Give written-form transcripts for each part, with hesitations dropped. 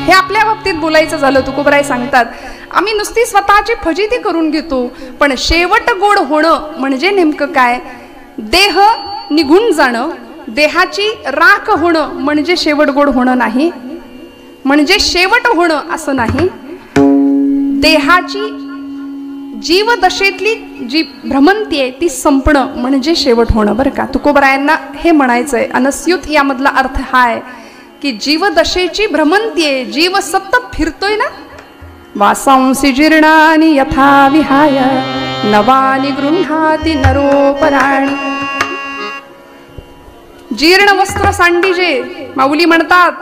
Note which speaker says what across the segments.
Speaker 1: हे आपल्या बाबतीत बोलायचं झालं तुकोबराय सांगतात, आम्ही नुसती स्वतःची फजिती करून घेतो, पण शेवट गोड होणं म्हणजे नेमकं काय? देह निघून जाणं, देहाची राख होणं म्हणजे शेवट गोड होणं नाही, म्हणजे शेवट होणं असं नाही. देहाची जीवदशेतली जी भ्रमंती आहे ती संपणं म्हणजे शेवट होणं बरं का. तुकोबरायांना हे म्हणायचंय. अनस्युत यामधला अर्थ हा आहे की जीवदशेची भ्रमंती आहे, जीव सतत फिरतोय ना. वासांसी जीर्णानि यथा विहाय नवानि गृह्णाति नरोपराणि. जीर्ण वस्त्र सांडीजे, माऊली म्हणतात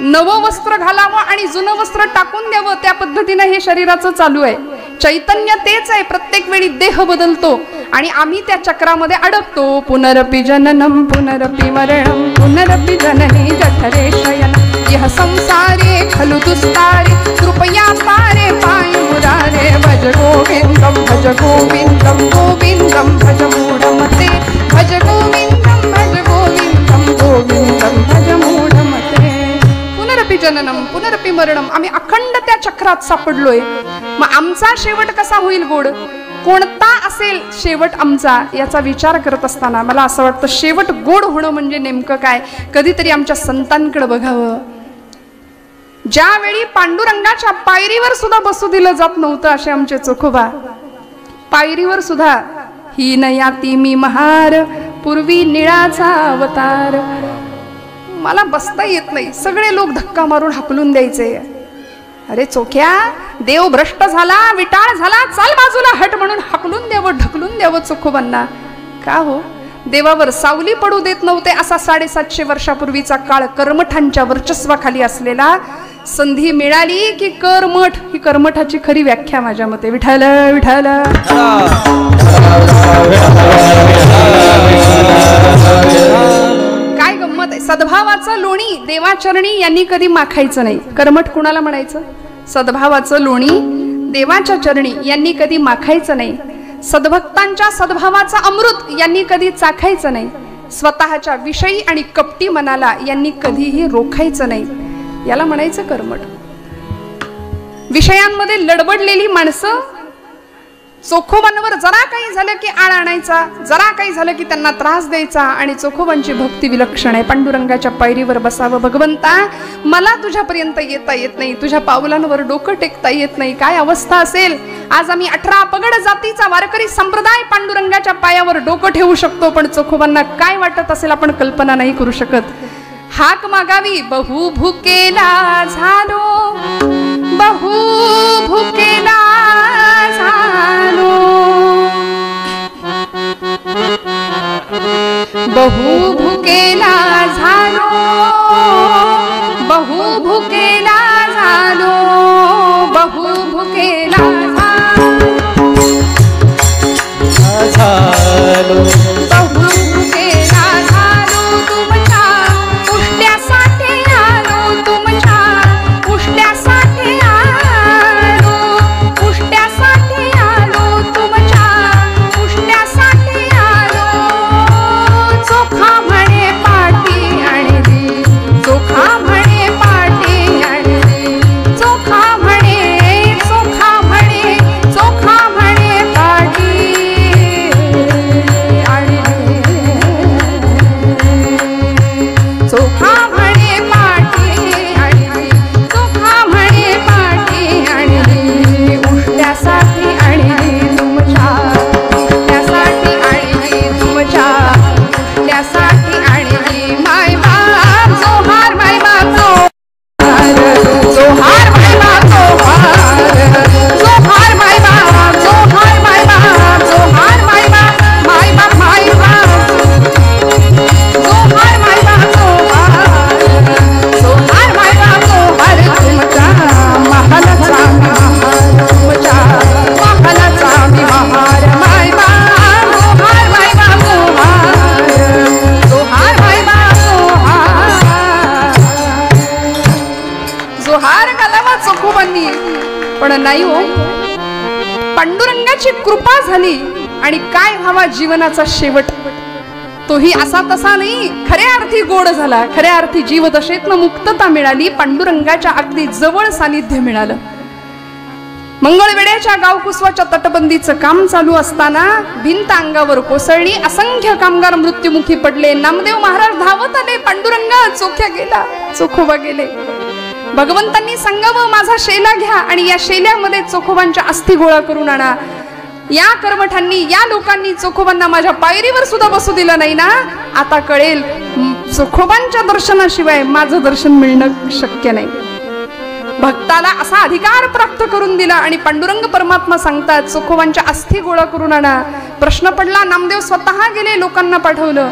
Speaker 1: नवं वस्त्र घालावं आणि जुनं वस्त्र टाकून द्यावं, त्या पद्धतीने हे शरीराचं चालू आहे. चैतन्य तेच आहे, प्रत्येक वेळी देह बदलतो आणि आम्ही त्या चक्रामध्ये अडकतो. पुनरपि जननम पुनरपि मरणम पुनरपि जननी जठरे शयनम यह संसारे खलु दुस्तारे कृपया पारे पाय मुरारे. भज गोविंदम भज गोविंदम गोविंदम भज मूढमते भज गोविंदम भज गोविंदम गोविंदम भज मूढमते. पुनरपि जननम पुनरपि मरणम, आम्ही अखंड त्या चक्रात सापडलोय. मग आमचा शेवट कसा होईल गोड? कोणता असेल शेवट आमचा याचा विचार करत असताना मला असं वाटतं शेवट गोड होणं म्हणजे नेमकं काय? कधीतरी आमच्या संतांकडे बघावं. ज्यावेळी पांडुरंगाच्या पायरीवर सुद्धा बसू दिलं जात नव्हतं असे आमचे चोखोबा, पायरीवर सुद्धा हीन याती मी महार पूर्वी निळाचा अवतार. मला बसता येत नाही, सगळे लोक धक्का मारून हाकलून द्यायचे. अरे चोख्या, देव भ्रष्ट झाला, विटाळ झाला, चाल बाजूला हट म्हणून हाकलून द्यावं, ढकलून द्यावं चोखोबांना. का हो? देवावर सावली पडू देत नव्हते असा 750 वर्षापूर्वीचा काळ कर्मठांच्या वर्चस्वाखाली असलेला. संधी मिळाली की कर्मठ, ही कर्मठाची खरी व्याख्या माझ्या मते. विठ्ठल विठ्ठल. काय गंमत आहे, सद्भावाचं लोणी देवाचरणी यांनी कधी माखायचं नाही. कर्मठ कुणाला म्हणायचं? सद्भावाचं लोणी देवाच्या चरणी यांनी कधी माखायचं नाही. सद्भक्तांच्या सद्भावाचा अमृत यांनी कधी चाखायचं नाही. स्वतःच्या विषयी आणि कपटी मनाला यांनी कधीही रोखायचं नाही. याला म्हणायचं कर्मठ. विषयांमध्ये लडबडलेली माणसं चोखोबांवर जरा काही झालं की आळ आणायचा, जरा काही झालं की त्यांना त्रास द्यायचा. आणि चोखोबांची भक्ती विलक्षण आहे. पांडुरंगाच्या पायरीवर बसावं. भगवंता मला तुझ्यापर्यंत येता येत नाही, तुझ्या पावलांवर डोकं टेकता येत नाही. काय अवस्था असेल? आज आम्ही 18 पगड जातीचा वारकरी संप्रदाय पांडुरंगाच्या पायावर डोकं ठेवू शकतो, पण चोखोबांना काय वाटत असेल आपण कल्पना नाही करू शकत. हाक मागावी बहु भुकेला झालो, बहु भुकेला झालो, बहु भुकेला झालो, बहु भुकेला झालो, बहु भुकेला झालो, बहु भुकेला झालो. तुमच्या उष्ट्यासाठी आलो, तुमच्या उष्ट्यासाठी आलो, उष्ट्यासाठी आलो, तुमच्या उष्ट्यासाठी आलो. चोखा म्हणे पाठी आणली, चोखा म्हणे पाठी आणली, चोखा म्हणे, चोखा म्हणे, चोखा म्हणे पाठी आणली, चोखा म्हणे पाठी आणली, चोखा म्हणे पाठी आणली. उष्ट्यासाठी आणली तुमच्या, उष्ट्यासाठी आणली तुमच्या, उष्ट्यासाठी आणली. माय बाप जोहार, माय बाप जोहार, जोहार माय बाप जोहार, जोहार माय बाप, जोहार माय बाप, जोहार माय बाप, माय बाप माय बाप, जोहार माय बाप जोहार, जोहार माय बाप जोहार. तुमच्या महालाचा मी महार, तुमच्या महालाचा मी महार. माय बाप जोहार, माय बाप जोहार, जोहार माय बाप जोहार. जोहार घालावा चोखोबांनी, पण नाही हो. पांडुरंगाची कृपा झाली आणि काय व्हावा जीवनाचा शेवट. तोही असा तसा नाही, खऱ्या अर्थी गोड झाला. खऱ्या अर्थी जीवदशेतनं मुक्तता मिळाली. पांडुरंगाच्या अगदी जवळ सानिध्य मिळालं. मंगळवेड्याच्या गावकुसवाच्या तटबंदीचं काम चालू असताना भिंत अंगावर कोसळली. असंख्य कामगार मृत्युमुखी पडले. नामदेव महाराज धावत आले. पांडुरंगा चोख्या गेला, चोखोबा गेले. भगवंतांनी सांगावं माझा शेला घ्या आणि या शेल्यामध्ये चोखोबांच्या अस्थी गोळा करून आणा. या कर्मठांनी, या लोकांनी चोखोबांना माझ्या पायरीवर सुद्धा बसू दिलं नाही ना. आता कळेल चोखोबांच्या दर्शनाशिवाय माझं दर्शन मिळणं शक्य नाही. भक्ताला असा अधिकार प्राप्त करून दिला आणि पांडुरंग परमात्मा सांगतात चोखोबांच्या अस्थी गोळा करून आणा. प्रश्न पडला. नामदेव स्वतः गेले, लोकांना पाठवलं.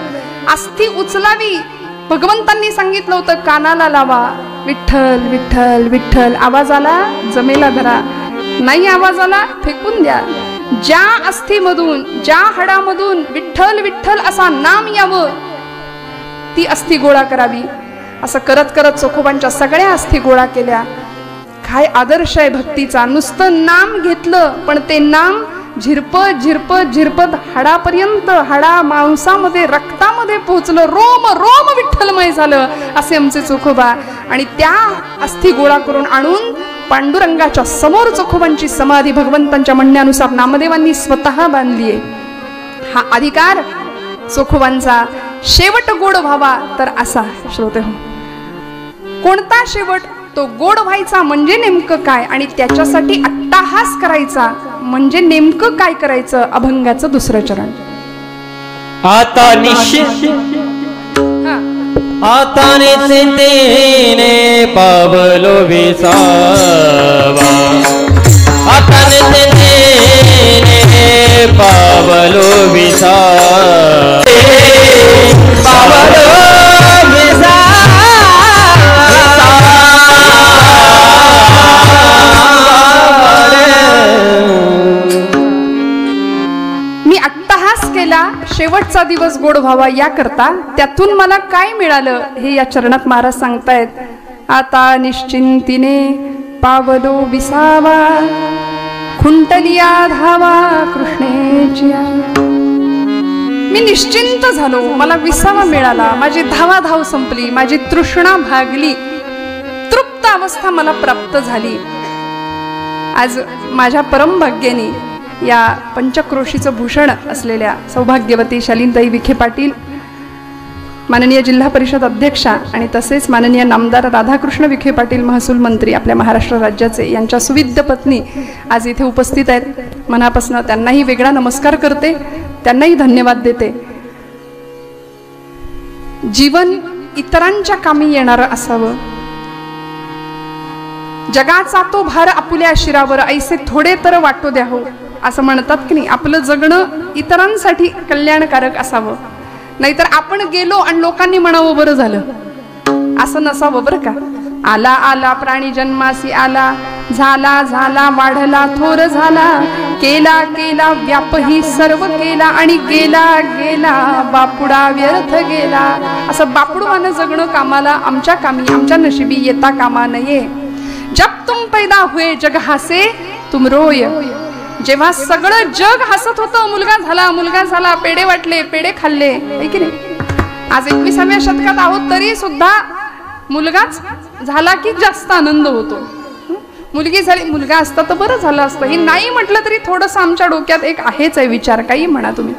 Speaker 1: अस्थी उचलावी भगवंतांनी सांगितलं होतं, कानाला लावा, विठ्ठल विठ्ठल विठ्ठल. आवाज आला जमेला धरा, नाही आवाज आला फेकून द्या. ज्या अस्थीमधून, ज्या हाडामधून विठ्ठल विठ्ठल असा नाम यावं ती अस्थी गोळा करावी. असं करत करत चोखोबांच्या सगळ्या अस्थी गोळा केल्या. काय आदर्श आहे भक्तीचा. नुसतं नाम घेतलं पण ते नाम झिरपत झिरपत झिरपत हाडापर्यंत, हाडा मांसामध्ये रक्तामध्ये पोहोचलं. रोम रोम विठ्ठलमय झालं असे आमचे चोखोबा. आणि त्या अस्थी गोळा करून आणून पांडुरंगाच्या समोर चोखोबांची समाधी भगवंतांच्या म्हणण्यानुसार नामदेवांनी स्वतः बांधली आहे. हा अधिकार चोखोबांचा. शेवट गोड व्हावा तर असा श्रोते हो. कोणता शेवट? तो गोड व्हायचा म्हणजे नेमकं काय आणि त्याच्यासाठी अट्टाहास करायचा म्हणजे नेमकं काय करायचं. अभंगाचं दुसरं चरण.
Speaker 2: आता निश्चित आता निश्चितीने पावलो विसावा. आता निश्चितीने पावलो विसावा. पावलो
Speaker 1: शेवटचा दिवस गोड व्हावा या करता. त्यातून मला काय मिळालं हे या चरणात महाराज सांगतायत. आता निश्चिंतीने पावलो विसावा, खुंटलिया धावा कृष्णेची. मी निश्चिंत झालो, मला विसावा मिळाला, माझी धावाधाव संपली, माझी तृष्णा भागली, तृप्त अवस्था मला प्राप्त झाली. आज माझ्या परम भाग्याने या पंचक्रोशीचं भूषण असलेल्या सौभाग्यवती शालीनताई विखे पाटील, माननीय जिल्हा परिषद अध्यक्षा आणि तसेच माननीय नामदार राधाकृष्ण विखे पाटील महसूल मंत्री आपल्या महाराष्ट्र राज्याचे, यांच्या सुविद्य पत्नी आज इथे उपस्थित आहेत. मनापासून त्यांनाही वेगळा नमस्कार करते, त्यांनाही धन्यवाद देते. जीवन इतरांच्या कामी येणारं असावं. जगाचा तो भार आपुल्या शिरावर, ऐसे थोडे तर वाटू द्या हो असं म्हणतात की नाही. आपलं जगणं इतरांसाठी कल्याणकारक असावं, नाहीतर आपण गेलो आणि लोकांनी म्हणावं बरं झालं असं नसावं बरं का. आला आला प्राणी जन्मासी आला, झाला झाला वाढला थोर झाला, केला केला व्यापही सर्व केला आणि गेला गेला बापुडा व्यर्थ गेला. असं बापुडवानं जगणं कामाला, आमच्या कामी, आमच्या नशिबी येता कामा नये. जब तुम पैदा हुए जग हसे तुम रोय. जेव्हा सगळं जग हसत होतं, मुलगा झाला मुलगा झाला, पेढे वाटले पेढे खाल्ले, आहे की नाही. आज 21व्या शतकात आहोत तरी सुद्धा मुलगाच झाला की जास्त आनंद होतो. मुलगी झाली, मुलगा असता तर बरं झालं असतं, हे नाही म्हटलं तरी थोडंसं आमच्या डोक्यात एक आहेच आहे विचार, काही म्हणा तुम्ही.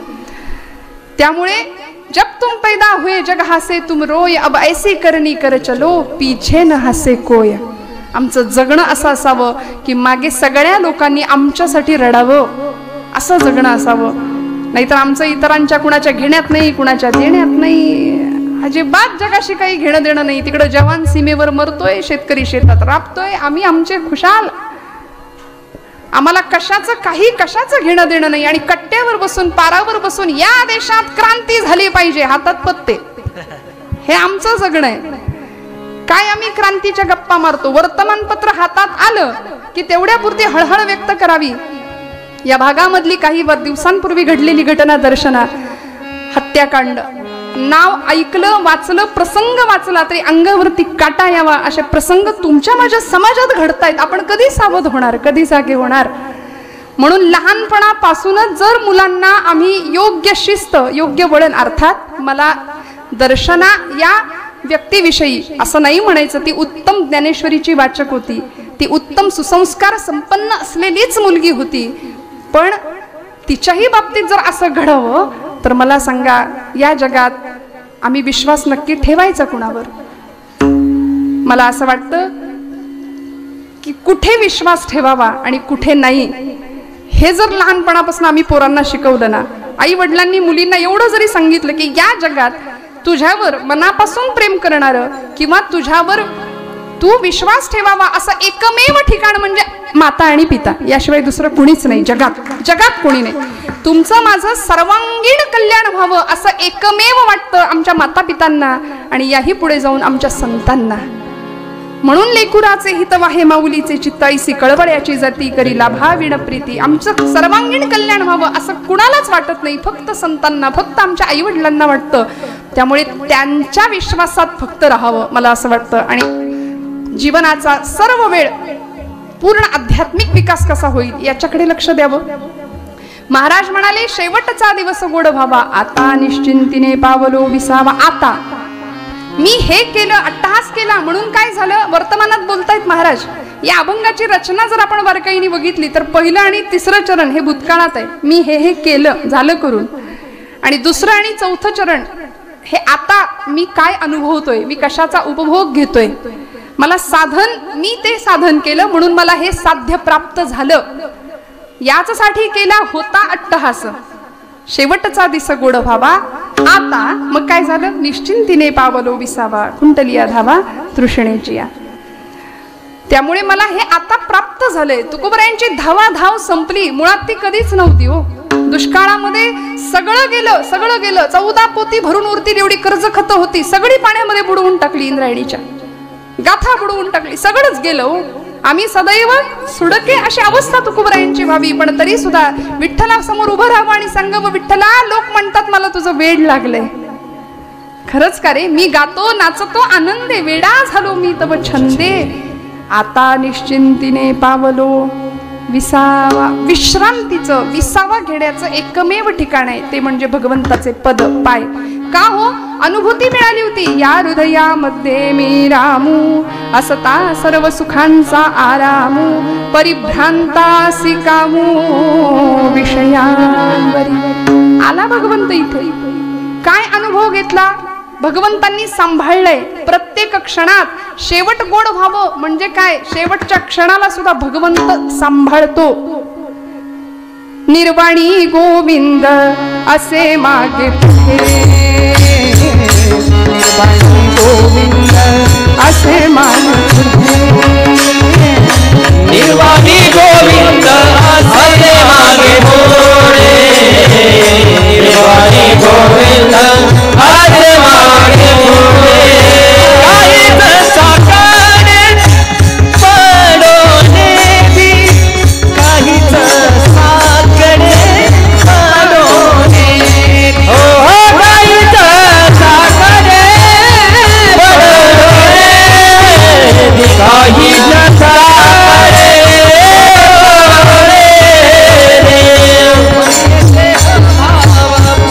Speaker 1: त्यामुळे जब तुम पैदा हुए जग हसे तुम रोय, अब ऐसी करनी कर चलो पीछे न हसे कोय. आमचं जगणं असं असावं की मागे सगळ्या लोकांनी आमच्यासाठी रडावं, असं जगणं असावं. नाहीतर आमचं इतरांच्या कुणाच्या घेण्यात नाही, कुणाच्या देण्यात नाही, अजिबात जगाशी काही घेणं देणं नाही. तिकडं जवान सीमेवर मरतोय, शेतकरी शेतात राबतोय, आम्ही आमचे खुशाल, आम्हाला कशाचं घेणं देणं नाही. आणि कट्ट्यावर बसून, पारावर बसून या देशात क्रांती झाली पाहिजे, हातात पत्ते, हे आमचं जगणं आहे. काय आम्ही क्रांतीच्या गप्पा मारतो. वर्तमानपत्र हातात आलं की तेवढ्यापुरती हळहळ व्यक्त करावी. या भागामधली काही दिवसांपूर्वी घडलेली घटना दर्शना, हत्याकांड, नाव ऐकलं, वाचलं, प्रसंग वाचला तरी अंगावरती काटा यावा असे प्रसंग तुमच्या माझ्या समाजात घडतायत. आपण कधी सावध होणार, कधी जागे होणार. म्हणून लहानपणापासूनच जर मुलांना आम्ही योग्य शिस्त, योग्य वळण, अर्थात मला दर्शना या व्यक्तीविषयी असं नाही म्हणायचं, ती उत्तम ज्ञानेश्वरीची वाचक होती, ती उत्तम सुसंस्कार संपन्न असलेलीच मुलगी होती, पण तिच्याही बाबतीत जर असं घडावं तर मला सांगा, या जगात आम्ही विश्वास नक्की ठेवायचा कुणावर? मला असं वाटतं की कुठे विश्वास ठेवावा आणि कुठे नाही हे जर लहानपणापासून आम्ही पोरांना शिकवलं ना, आई वडिलांनी मुलींना एवढं जरी सांगितलं की या जगात तुझ्यावर मनापासून प्रेम करणारं किंवा तुझ्यावर तू विश्वास ठेवावा असं एकमेव ठिकाण म्हणजे माता आणि पिता, याशिवाय दुसरं कुणीच नाही जगात कोणी नाही. तुमचं माझं सर्वांगीण कल्याण व्हावं असं एकमेव वाटतं आमच्या माता पितांना आणि याही पुढे जाऊन आमच्या संतांना. म्हणून लेकुराचे हित वाहे माऊलीचे चित्ताईसी कळवळ्याची जाती करी लाभा विण प्रीती. आमचं सर्वांगीण कल्याण व्हावं असं कुणालाच वाटत नाही, फक्त संतांना, फक्त आमच्या आई वडिलांना वाटतं. त्यामुळे त्यांच्या विश्वासात फक्त राहावं मला असं वाटतं आणि जीवनाचा सर्व वेळ पूर्ण आध्यात्मिक विकास कसा होईल याच्याकडे लक्ष द्यावं. महाराज म्हणाले, शेवटचा दिवस गोड व्हावा, आता निश्चिंतीने पावलो विसावा. आता मी हे केलं, अट्टहास केला म्हणून काय झालं, वर्तमानात बोलतायत महाराज. या अभंगाची रचना जर आपण बारकाईने बघितली तर पहिलं आणि तिसरं चरण हे भूतकाळात आहे, मी हे केलं, झालं करून. आणि दुसरं आणि चौथं चरण हे आता मी काय अनुभवतोय, मी कशाचा उपभोग घेतोय, मला साधन, मी ते साधन केलं म्हणून मला हे साध्य प्राप्त झालं, याचसाठी केला होता अट्टहास. शेवटचा दिस गोड व्हावा, आता मग काय झालं, निश्चिंतीने पावलो विसावा, कुंटलिया धावा तृष्णेची या. त्यामुळे मला हे आता प्राप्त झालंय. तुकोबरायांची धावाधाव संपली, मुळात ती कधीच नव्हती हो. दुष्काळामध्ये सगळं गेलं, 14 पोती भरून उरतील एवढी कर्ज खत होती, सगळी पाण्यामध्ये बुडवून टाकली, इंद्रायणीच्या गाथा बुडवून टाकली, सगळंच गेलं हो. आम्ही सदैव सुडके अशी अवस्था तुकोबरायांची व्हावी, पण तरी सुद्धा विठ्ठला समोर उभं राहावं आणि सांगावं, विठ्ठला लोक म्हणतात मला तुझं वेड लागलंय. खरंच का रे, मी गातो नाचतो आनंदे, वेडा झालो मी तव छंदे. आता निश्चिंतीने पावलो विसावा. विश्रांतीचं, विसावा घेण्याचं एकमेव ठिकाण आहे ते म्हणजे भगवंताचे पद पाय. का हो, अनुभूती मिळाली होती, या हृदयामध्ये मी रामू, असता सर्व सुखांचा आरामू, परिभ्रांतासी कामू विषयांवरी. आला भगवंत इथे, काय अनुभव घेतला, भगवंतांनी सांभाळलंय प्रत्येक क्षणात. शेवट गोड व्हावं म्हणजे काय, शेवटच्या क्षणाला सुद्धा भगवंत सांभाळतो. निर्वाणी गोविंद असे मागे पुढे, निर्वाणी गोविंद असे मागे पुढे,
Speaker 2: निर्वाणी गोविंद असे मागे पुढे, निर्वाणी गोविंद असे मागे पुढे. काहीच साकारे पडोने बी, काहीच साकडे पडोने, हो काहीच साकडे पडोने, काहीच साकडे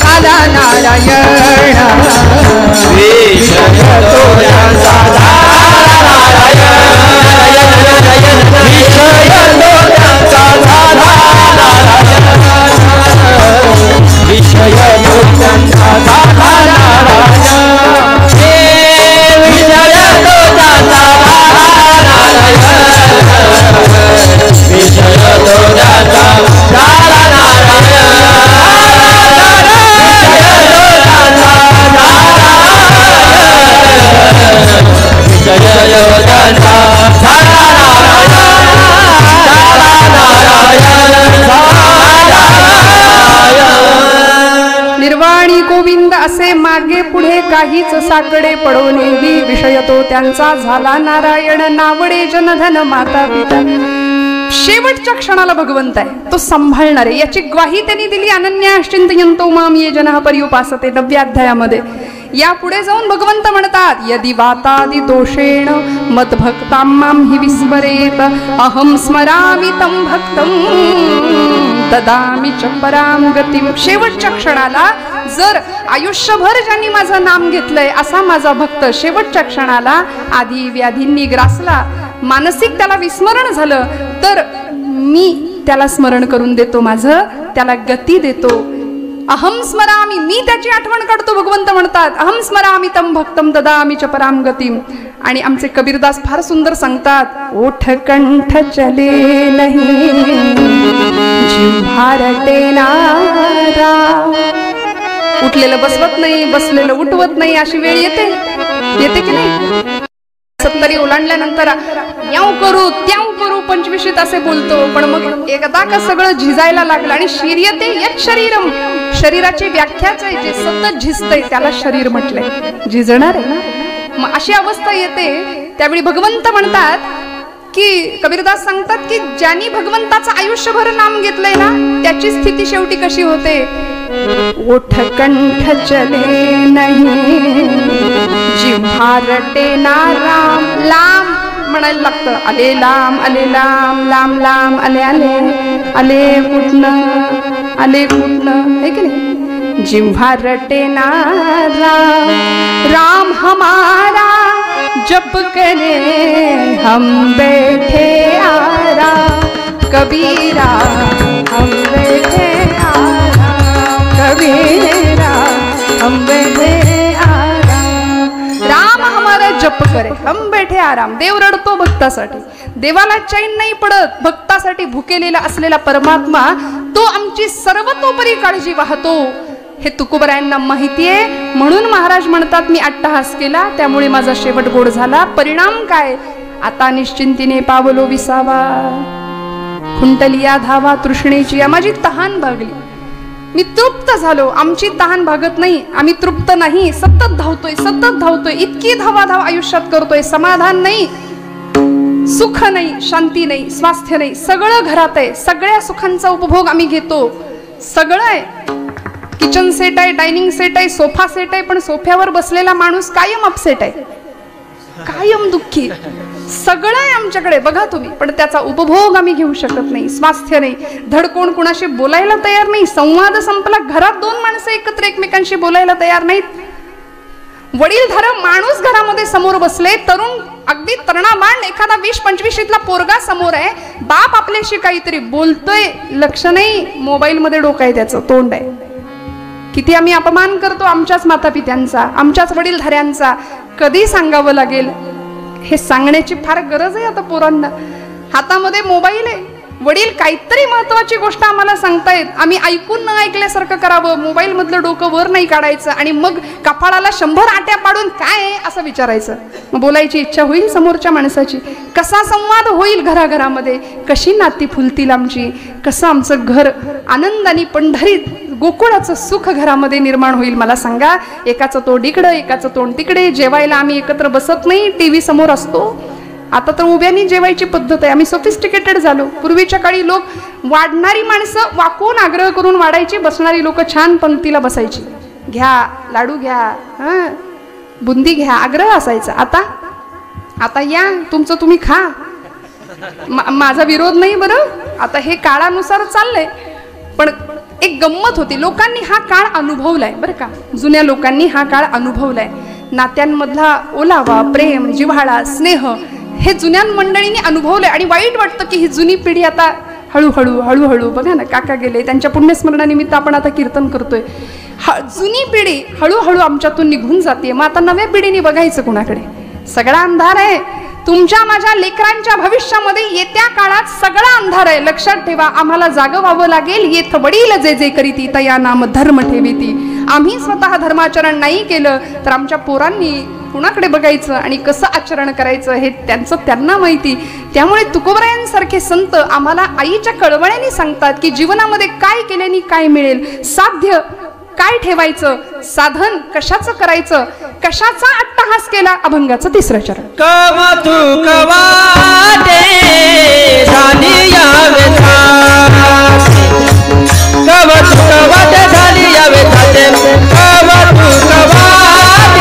Speaker 1: आला नारायण
Speaker 2: विषय तोऱ्याचा नारायण, विषय तोऱ्याचा नारायण, विषय तोऱ्याचा नारायण, विषय तोऱ्याचा नारायण, विषय तोऱ्याचा
Speaker 1: निर्वाणी गोविंद असे मागे पुढे, काहीच साकडे पडोनेही, विषय तो त्यांचा झाला नारायण, नावडे जनधन माता पिता. शेवटच्या क्षणाला भगवंत आहे, तो सांभाळणार आहे, याची ग्वाही त्यांनी दिली. अनन्या चिंतयन्तो माम ये जनः पर्युपासते 9व्या अध्यायामध्ये. या पुढे जाऊन भगवंत म्हणतात, यदि वातादि दोषेण मद्भक्तां मां हि विस्मरेत अहं स्मरामि तं भक्तं ददामि च परां गतिं. शेवटच्या क्षणाला जर आयुष्यभर ज्यांनी माझं नाम घेतलंय असा माझा भक्त शेवटच्या क्षणाला आधी व्याधींनी ग्रासला, मानसिक त्याला विस्मरण झालं, तर मी त्याला स्मरण करून देतो, माझं त्याला गती देतो. अहम स्मरामी, मी त्याची आठवण काढतो. भगवंत म्हणतात, अहम स्मरामी तम भक्तम ददामी च पराम गतिम. आणि आमचे कबीरदास फार सुंदर सांगतात, ओठ कंठ चले नाही जिव्हार टेनारा. उठलेलं बसवत नाही, बसलेलं उठवत नाही, अशी वेळ येते की नाही? 70 ओलांडल्यानंतर याव करू त्याव करू 25 असे बोलतो, पण मग एकदा का सगळं झिजायला लागलं आणि शरीयते यत् शरीरम, शरीराची व्याख्याच आहे जे सतत झिजतंय त्याला शरीर म्हटलंय, झिजणार आहे ना. मग अशी अवस्था येते, त्यावेळी भगवंत म्हणतात की कबीरदास सांगतात की ज्यांनी भगवंताचं आयुष्यभर नाम घेतलंय ना त्याची स्थिती शेवटी कशी होते. ओठ कंठ चले नाही जिव्हा रटेना राम. लांब म्हणायला लागतं, आले लांब आले लांब, लांब लांब आले आले, आले कुठनं है की नाही. जिव्हा रटेना राम, राम हमारा जप करे हम बैठे आराम. कबीरा हम बैठे आराम, कबीरा हम बैठे आराम. राम हमारा जप करे हम बैठे आराम. देव रडतो भक्तासाठी, देवाला चैन नाही पडत. भक्तासाठी भुकेलेला असलेला परमात्मा तो आमची सर्वतोपरी काळजी वाहतो, हे तुकोबरायांना माहिती आहे. म्हणून महाराज म्हणतात, मी अट्टहास केला त्यामुळे माझा शेवट गोड झाला. परिणाम काय, आता निश्चिंतीने पावलो विसावा, खुंटलिया धावा तृष्णेची. माझी तहान भागली, मी तृप्त झालो. आमची तहान भागत नाही, आम्ही तृप्त नाही, सतत धावतोय. इतकी धावाधाव आयुष्यात करतोय, समाधान नाही, सुख नाही, शांती नाही, स्वास्थ्य नाही. सगळं घरात आहे, सगळ्या सुखांचा उपभोग आम्ही घेतो, सगळं आहे. किचन सेट आहे, डायनिंग सेट आहे, सोफा सेट आहे, पण सोफ्यावर बसलेला माणूस कायम अपसेट आहे, कायम दुःखी. सगळं आहे आमच्याकडे बघा तुम्ही, पण त्याचा उपभोग आम्ही घेऊ शकत नाही. स्वास्थ्य नाही, धड कोण कुणाशी बोलायला तयार नाही. संवाद संपला, घरात 2 माणसं एकत्र एकमेकांशी बोलायला तयार नाहीत. वडीलधार माणूस घरामध्ये समोर बसले, तरुण अगदी तरुणाबाण एखादा 20-25 पोरगा समोर आहे, बाप आपल्याशी काहीतरी बोलतोय, लक्ष नाही, मोबाईल मध्ये डोकं आहे, त्याचं तोंड आहे. किती आम्ही अपमान करतो आमच्याच मातापित्यांचा, आमच्याच वडीलधाऱ्यांचा. कधी सांगावं लागेल हे सांगण्याची फार गरज आहे आता पोरांना. हातामध्ये मोबाईल आहे, वडील काहीतरी महत्वाची गोष्ट आम्हाला सांगतायत, आम्ही ऐकून न ऐकल्यासारखं करावं, मोबाईल मधलं डोकं वर नाही काढायचं आणि मग कपाळाला 100 आट्या पाडून काय आहे असं विचारायचं. मग बोलायची इच्छा होईल समोरच्या माणसाची, कसा संवाद होईल घराघरामध्ये, कशी नाती फुलतील आमची, कसं आमचं घर आनंदाने पंढरीत गोकुळाचं सुख घरामध्ये निर्माण होईल. मला सांगा, एकाचं तोंड इकडं एकाचं तोंड तिकडे, जेवायला आम्ही एकत्र बसत नाही, टीव्ही समोर असतो. आता तर उभ्यानी जेवायची पद्धत आहे, आम्ही सोफिस्टिकेटेड झालो. पूर्वीच्या काळी लोक वाढणारी माणसं वाकून आग्रह करून वाढायची, बसणारी लोक छान पंक्तीला बसायची. घ्या लाडू घ्या, बुंदी घ्या, आग्रह असायचा. आता या तुमचं तुम्ही खा, माझा विरोध नाही बरं. आता हे काळानुसार चाललंय, पण एक गंमत होती, लोकांनी हा काळ अनुभवलाय बरं का, जुन्या लोकांनी हा काळ अनुभवलाय. नात्यांमधला ओलावा, प्रेम, जिव्हाळा, स्नेह हे जुन्या मंडळींनी अनुभवलंय. आणि वाईट वाटतं की ही जुनी पिढी आता हळूहळू बघा ना, काका गेले, त्यांच्या पुण्यस्मरणानिमित्त आपण आता कीर्तन करतोय. जुनी पिढी हळूहळू आमच्यातून निघून जाते. मग आता नव्या पिढीने बघायचं कुणाकडे, सगळा अंधार आहे. तुमच्या माझ्या लेकरांच्या भविष्यामध्ये येत्या काळात सगळा अंधार आहे. लक्षात ठेवा, आम्हाला जागं व्हावं लागेल. येथ वडील जे जे करीती तया नाम धर्म ठेवीती. आम्ही स्वतः धर्माचरण नाही केलं तर आमच्या पोरांनी कुणाकडे बघायचं आणि कसं आचरण करायचं हे त्यांना माहिती. त्यामुळे तुकोबरायांसारखे संत आम्हाला आईच्या कळवळ्याने सांगतात की जीवनामध्ये काय केल्याने काय मिळेल, साध्य काय ठेवायचं, साधन कशाचं करायचं, कशाचा अट्टहास केला. अभंगाचं 3रं चरण.
Speaker 2: कवतुक वाटे झाली या वेधाते, कवतुक वाटे झाली या वेधाते, कवतुक वाटे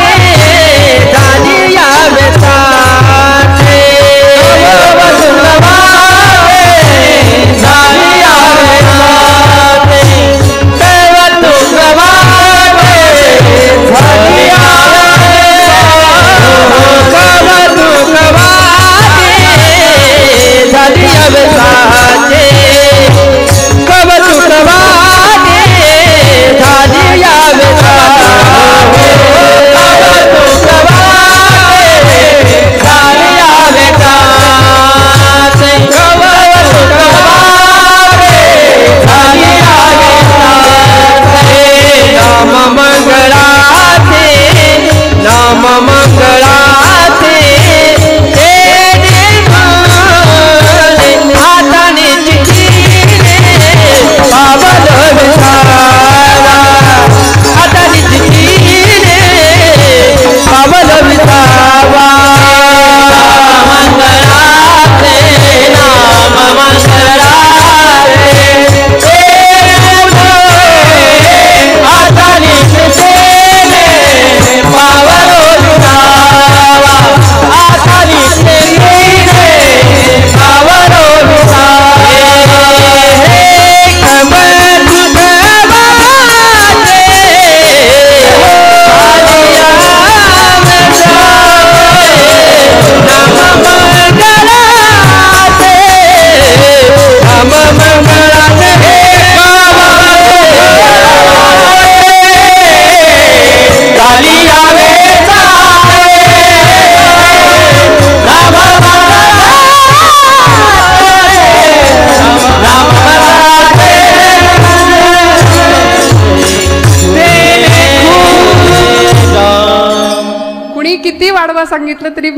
Speaker 1: किती वाढवा सांगितलं तरी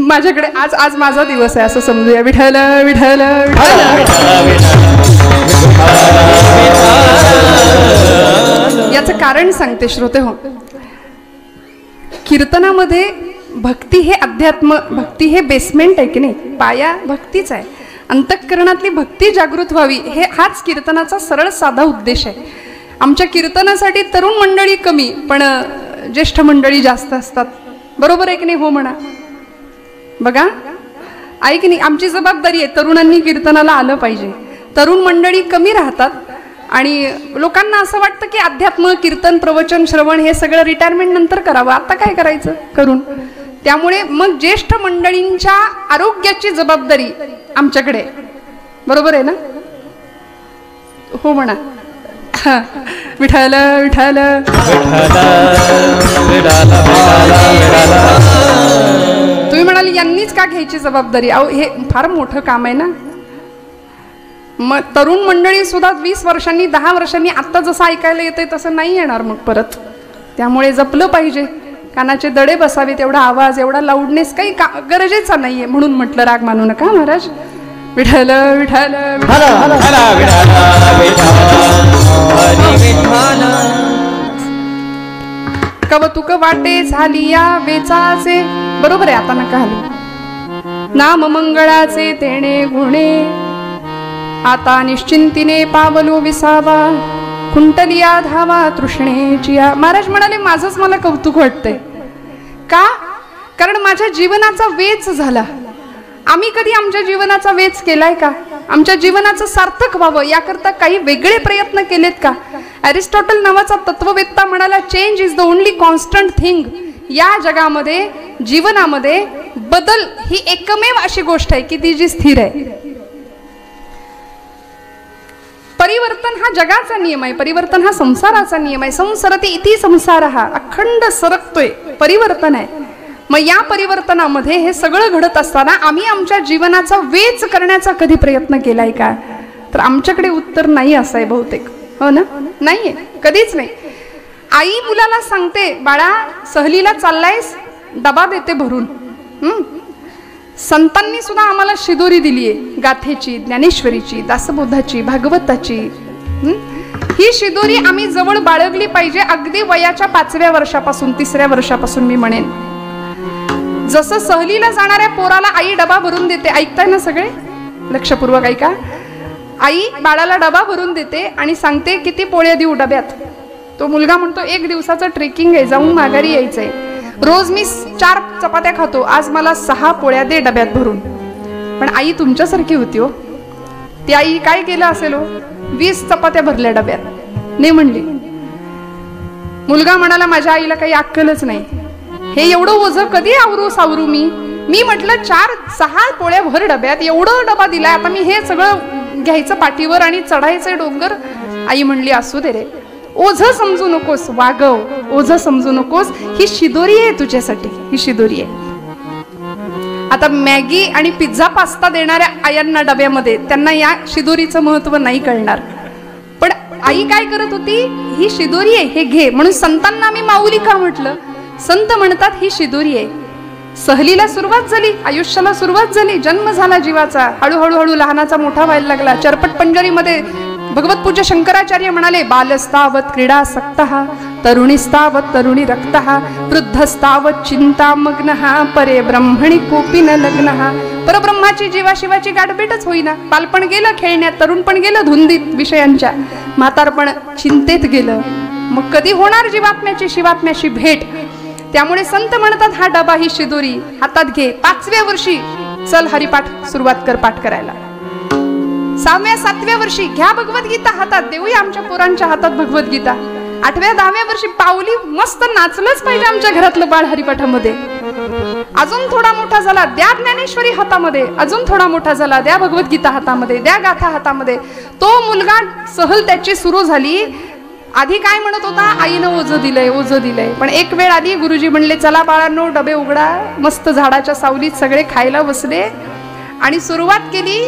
Speaker 1: माझ्याकडे आज माझा दिवस आहे असं समजूया. विठ्ठल विठ्ठल याचं कारण सांगते श्रोते हो. कीर्तनामध्ये भक्ती हे अध्यात्म, भक्ती हे बेसमेंट आहे की नाही, पाया भक्तीच आहे. अंतःकरणातली भक्ती जागृत व्हावी हाच कीर्तनाचा सरळ साधा उद्देश आहे. आमच्या कीर्तनासाठी तरुण मंडळी कमी पण ज्येष्ठ मंडळी जास्त असतात. बरोबर आहे की नाही? हो म्हणा. बघा आहे की नाही, आमची जबाबदारी आहे. तरुणांनी कीर्तनाला आलं पाहिजे. तरुण मंडळी कमी राहतात आणि लोकांना असं वाटतं की अध्यात्म, कीर्तन, प्रवचन, श्रवण हे सगळं रिटायरमेंट नंतर करावं. आता काय करायचं करून. त्यामुळे मग ज्येष्ठ मंडळींच्या आरोग्याची जबाबदारी आमच्याकडे. बरोबर आहे ना? हो म्हणा. विठ्ठल विठ्ठल तुम्ही म्हणाले यांनीच का घ्यायची जबाबदारी? अहो हे फार मोठं काम आहे ना. मग तरुण मंडळी सुद्धा 20 वर्षांनी 10 वर्षांनी आत्ता जसं ऐकायला येतंय तसं नाही येणार मग परत. त्यामुळे जपलं पाहिजे. कानाचे दडे बसावेत. एवढा आवाज, एवढा लाऊडनेस काही गरजेचा नाहीये. म्हणून म्हटलं राग मानू नका महाराज. विठ्ठल विठ्ठल कवतुक वाटे झाली या वेचाचे. बरोबर आहे. आता नका हलू. नाम मंगळाचे तेणे गुणे आता निश्चिंतीने पावलो विसावा. कुंटलिया धावा तृष्णेची. महाराज म्हणाले माझंच मला कौतुक वाटतंय. का? कारण माझ्या जीवनाचा वेच झाला. आम्ही कधी आमच्या जीवनाचा वेच केलाय का? आमच्या जीवनाचं सार्थक व्हावं याकरता काही वेगळे प्रयत्न केलेत का? अरिस्टॉटल नावाचा तत्ववेत्ता म्हणाला change is the only constant thing. या जगामध्ये, जीवनामध्ये बदल ही एकमेव अशी गोष्ट आहे की ती जी स्थिर आहे. परिवर्तन हा जगाचा नियम आहे. परिवर्तन हा संसाराचा नियम आहे. संसरती इति संसार हा अखंड सरकतोय. परिवर्तन आहे. मग या परिवर्तनामध्ये हे सगळं घडत असताना आम्ही आमच्या जीवनाचा वेच करण्याचा कधी प्रयत्न केलाय का? तर आमच्याकडे उत्तर नाही असं आहे बहुतेक. हो ना? नाहीये, कधीच नाही. आई मुलाला सांगते बाळा सहलीला चाललायस, डबा देते भरून. संतांनी सुद्धा आम्हाला शिदोरी दिलीये. गाथेची, ज्ञानेश्वरीची, दासबोधाची, भागवताची. ही शिदोरी आम्ही जवळ बाळगली पाहिजे. अगदी वयाच्या 5व्या वर्षापासून, 3ऱ्या वर्षापासून मी म्हणेन. जसं सहलीला जाणाऱ्या पोराला आई डबा भरून देते. ऐकताय ना सगळे? लक्षपूर्वक ऐका. आई बाळाला डबा भरून देते आणि सांगते किती पोळ्या देऊ डब्यात. तो मुलगा म्हणतो 1 दिवसाचं ट्रेकिंग आहे, जाऊन माघारी यायचंय. रोज मी 4 चपात्या खातो, आज मला 6 पोळ्या दे डब्यात भरून. पण आई तुमच्यासारखी होती हो. ती आई काय केलं असेल हो? 20 चपात्या भरल्या डब्यात. नाही म्हणली. मुलगा म्हणाला माझ्या आईला काही अक्कलच नाही. हे एवढं ओझं कधी सावरू मी म्हटलं 4-6 पोळ्या भर डब्यात, एवढं डबा दिलाय, आता मी हे सगळं घ्यायचं पाठीवर आणि चढायचं डोंगर. आई म्हणली असू दे रे, ओझं समजू नकोस, वागव. ओझं समजू नकोस. ही शिदोरी आहे तुझ्यासाठी. ही शिदोरी आहे. आता मॅगी आणि पिझ्झा पास्ता देणाऱ्या आयांना डब्यामध्ये त्यांना या शिदोरीचं महत्व नाही कळणार. पण आई काय करत होती? ही शिदोरी आहे, हे घे. म्हणून संतांना आम्ही माऊली का म्हटलं? संत म्हणतात ही शिदोरी आहे. सहलीला सुरुवात झाली, आयुष्याला सुरुवात झाली, जन्म झाला जीवाचा. हळूहळू लहानाचा मोठा व्हायला लागला. चरपट पंजरीमध्ये भगवत पूज्य शंकराचार्य म्हणाले बालस्तावत क्रीडासक्तः तरुणीस्तावत तरुणी रक्तः वृद्धस्तावत चिंतामग्नः परे ब्रह्मणि कोपी न लग्नः. परब्रह्माची जीवाशिवाची गाठभेटच होईना. बालपण गेलं खेळण्यात, तरुणपण गेलं धुंदीत विषयांच्या, म्हातारपण चिंतेत गेलं. मग कधी होणार जीवात्म्याची शिवात्म्याशी भेट? त्यामुळे संत म्हणतात हा डबा, ही शिदोरी हातात घे. 5व्या वर्षी चल हरिपाठ सुरुवात कर पाठ करायला. 6व्या 7व्या वर्षी घ्या भगवद्गीता हातात. देऊया आमच्या पोरांच्या हातात भगवद्गीता. 8व्या 10व्या वर्षी पावली मस्त नाचलंच पाहिजे आमच्या घरातलं बाळ हरिपाठामध्ये. अजून थोडा मोठा झाला द्या ज्ञानेश्वरी हातामध्ये. अजून थोडा मोठा झाला द्या भगवद्गीता हातामध्ये, द्या गाथा हातामध्ये. तो मुलगा सहल त्याची सुरू झाली. आधी काय म्हणत होता? आईनं ओझं दिलंय, ओझं दिलंय. पण एक वेळ आधी गुरुजी म्हणले चला बाळांनो डबे उघडा. मस्त झाडाच्या सावलीत सगळे खायला बसले आणि सुरुवात केली.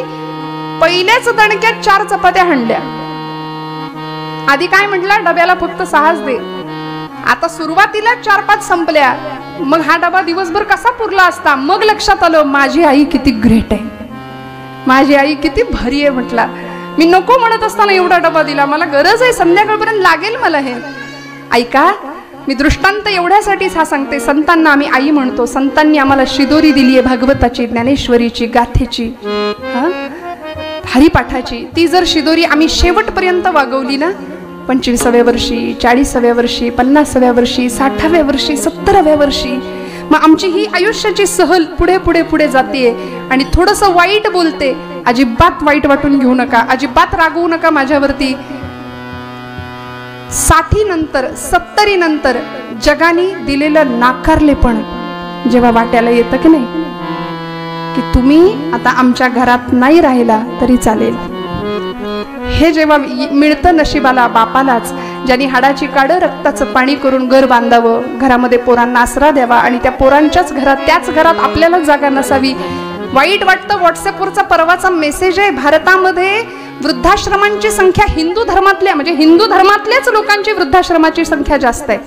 Speaker 1: पहिल्याच दणक्यात 4 चपात्या हाणल्या. आधी काय म्हटलं? डब्याला फक्त 6च दे. आता सुरुवातीला 4-5 संपल्या, मग हा डबा दिवसभर कसा पुरला असता. मग लक्षात आलं माझी आई किती ग्रेट आहे, माझी आई किती भारी आहे. म्हटला मी नको म्हणत असताना एवढा डबा दिला, मला गरज आहे, संध्याकाळपर्यंत लागेल मला हे. ऐका, मी दृष्टांत एवढ्यासाठीच हा सांगते. संतांना आम्ही आई म्हणतो, संतांनी आम्हाला शिदोरी दिली आहे भागवताची, ज्ञानेश्वरीची, गाथेची, हरिपाठाची. ती जर शिदोरी आम्ही शेवटपर्यंत वागवली ना, 25व्या वर्षी, 40व्या वर्षी, 50व्या वर्षी, 60व्या वर्षी, 70व्या वर्षी, मग आमची ही आयुष्याची सहल पुढे पुढे पुढे जाते. आणि थोडंसं वाईट बोलते, अजिबात वाईट वाटून घेऊ नका, अजिबात रागवू नका माझ्यावरती. 60 नंतर 70 नंतर जगाने दिलेलं नाकारलेपण जेव्हा वाट्याला येतं की नाही, की तुम्ही आता आमच्या घरात नाही राहिला तरी चालेल, हे जेव्हा मिळतं नशिबाला, बापालाच, ज्यांनी हाडाची काढं रक्ताचं पाणी करून घर बांधावं, घरामध्ये पोरांना आसरा द्यावा आणि त्या पोरांच्याच घरात, त्याच घरात आपल्याला जागा नसावी. वाईट वाटतं. व्हॉट्सअपवरचा परवाचा मेसेज आहे, भारतामध्ये वृद्धाश्रमांची संख्या हिंदू धर्मातल्या, म्हणजे हिंदू धर्मातल्याच लोकांची वृद्धाश्रमाची संख्या जास्त आहे.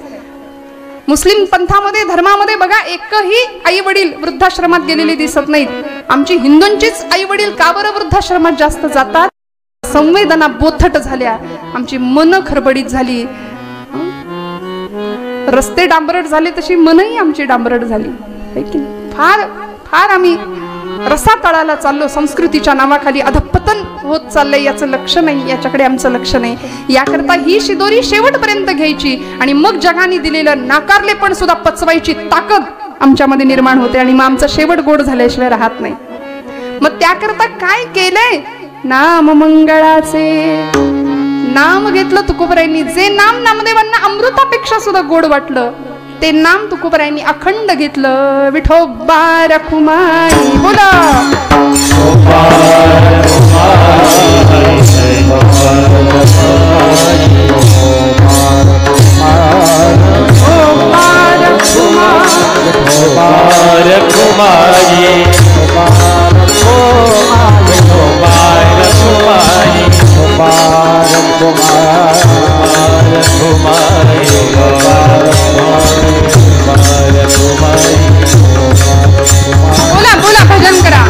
Speaker 1: मुस्लिम पंथामध्ये, धर्मामध्ये बघा, एकही आई वडील वृद्धाश्रमात गेलेले दिसत नाहीत. आमची हिंदूंचीच आई वडील का बरं वृद्धाश्रमात जास्त जातात? संवेदना बोथट झाल्या, आमची मन खरबडीत झाली. रस्ते डांबरट झाले तशी मनही आमची डांबरट झाली. फार फार आम्ही रसा तळाला चाललो, संस्कृतीच्या नावाखाली अधपतन होत चाललंय. याचं लक्ष नाही, याच्याकडे आमचं लक्ष नाही. याकरता ही शिदोरी शेवटपर्यंत घ्यायची आणि मग जगाने दिलेलं नाकारले पण सुद्धा पचवायची ताकद आमच्यामध्ये निर्माण होते आणि मग आमचा शेवट गोड झाल्याशिवाय राहत नाही. मग त्याकरता काय केलंय? नाम मंगळाचे नाम घेतलं तुकोबरायांनी. जे नाम नामदेवांना अमृतापेक्षा सुद्धा गोड वाटलं ते नाम तुकोबरायांनी अखंड घेतलं. विठोबा रखुमाई बोला. बोला बोला भजन करा.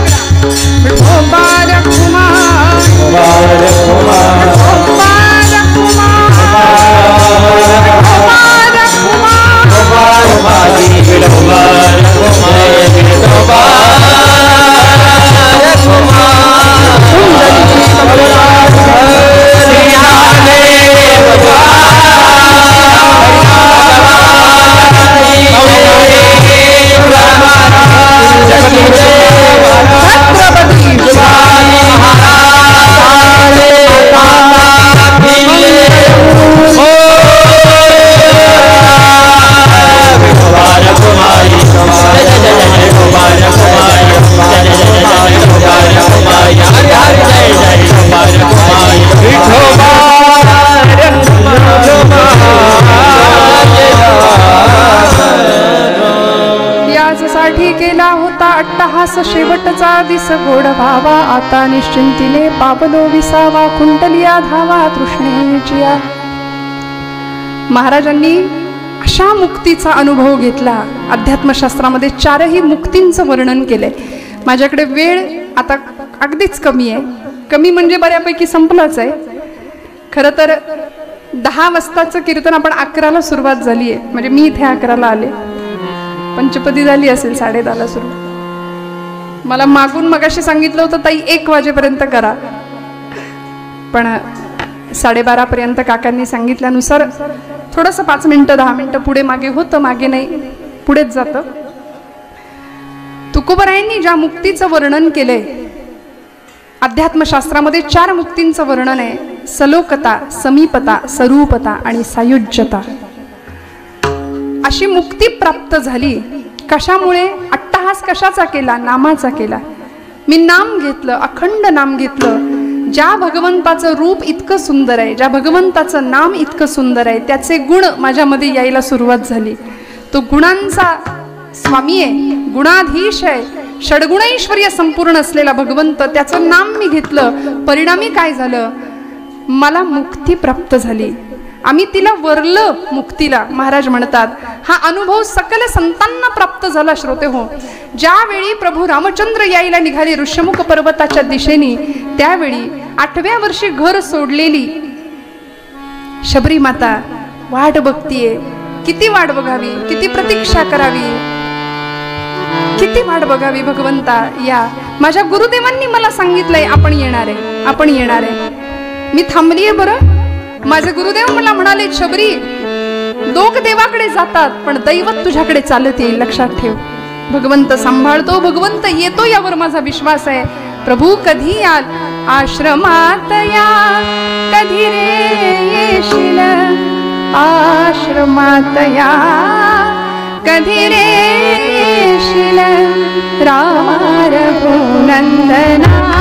Speaker 1: केला होता अट्टहास शेवटचा दिस गोड भावा. आता निश्चिंतीने पावलो विसावा कुंडलिया धावा तृष्णेचिया. महाराजांनी अशा मुक्तीचा अनुभव घेतला. अध्यात्मशास्त्रामध्ये 4ही मुक्तींचं वर्णन केलंय. माझ्याकडे वेळ आता अगदीच कमी आहे. कमी म्हणजे बऱ्यापैकी संपलाच आहे. खरं तर 10 वाजताचं कीर्तन आपण 11ला सुरुवात झाली आहे. म्हणजे मी इथे 11ला आले. पंचपदी झाली असेल 10:30ला सुरू. मला मागून मगाशी सांगितलं होतं ताई 1 वाजेपर्यंत करा, पण 12:30 पर्यंत काकांनी सांगितल्यानुसार थोडंसं 5 मिनिटं 10 मिनिटं पुढे मागे होतं. मागे नाही, पुढेच जातं. तुकोबरायांनी ज्या मुक्तीचं वर्णन केलंय, अध्यात्मशास्त्रामध्ये 4 मुक्तींचं वर्णन आहे. सलोकता, समीपता, स्वरूपता आणि सायुज्यता. अशी मुक्ती प्राप्त झाली. कशामुळे? अट्टहास कशाचा केला? नामाचा केला. मी नाम घेतलं, अखंड नाम घेतलं. ज्या भगवंताचं रूप इतकं सुंदर आहे, ज्या भगवंताचं नाम इतकं सुंदर आहे, त्याचे गुण माझ्यामध्ये यायला सुरुवात झाली. तो गुणांचा स्वामी आहे, गुणाधीश आहे, षडगुणैश्वर्य संपूर्ण असलेला भगवंत, त्याचं नाम मी घेतलं. परिणामी काय झालं? मला मुक्ती प्राप्त झाली. आम्ही तिला वरलं मुक्तीला, महाराज म्हणतात. हा अनुभव सकल संतांना प्राप्त झाला. श्रोते हो, ज्यावेळी प्रभू रामचंद्र यायला निघाले ऋष्यमुख पर्वताच्या दिशेने, त्यावेळी 8व्या वर्षी घर सोडलेली शबरी माता वाट बघतीये. किती वाट बघावी, किती प्रतीक्षा करावी, किती वाट बघावी. भगवंता या, माझ्या गुरुदेवांनी मला सांगितलंय आपण येणार आहे, आपण येणार आहे. मी थांबलीये बरं. माझे गुरुदेव मला म्हणाले, शबरी, लोक देवाकडे जातात पण दैवत तुझ्याकडे चालत येईल, लक्षात ठेव. भगवंत सांभाळतो, भगवंत येतो, यावर माझा विश्वास आहे. प्रभू कधी याल आश्रमात या, कधी रे येशील आश्रमात या, कधी रे येशील रामा रघुनंदना.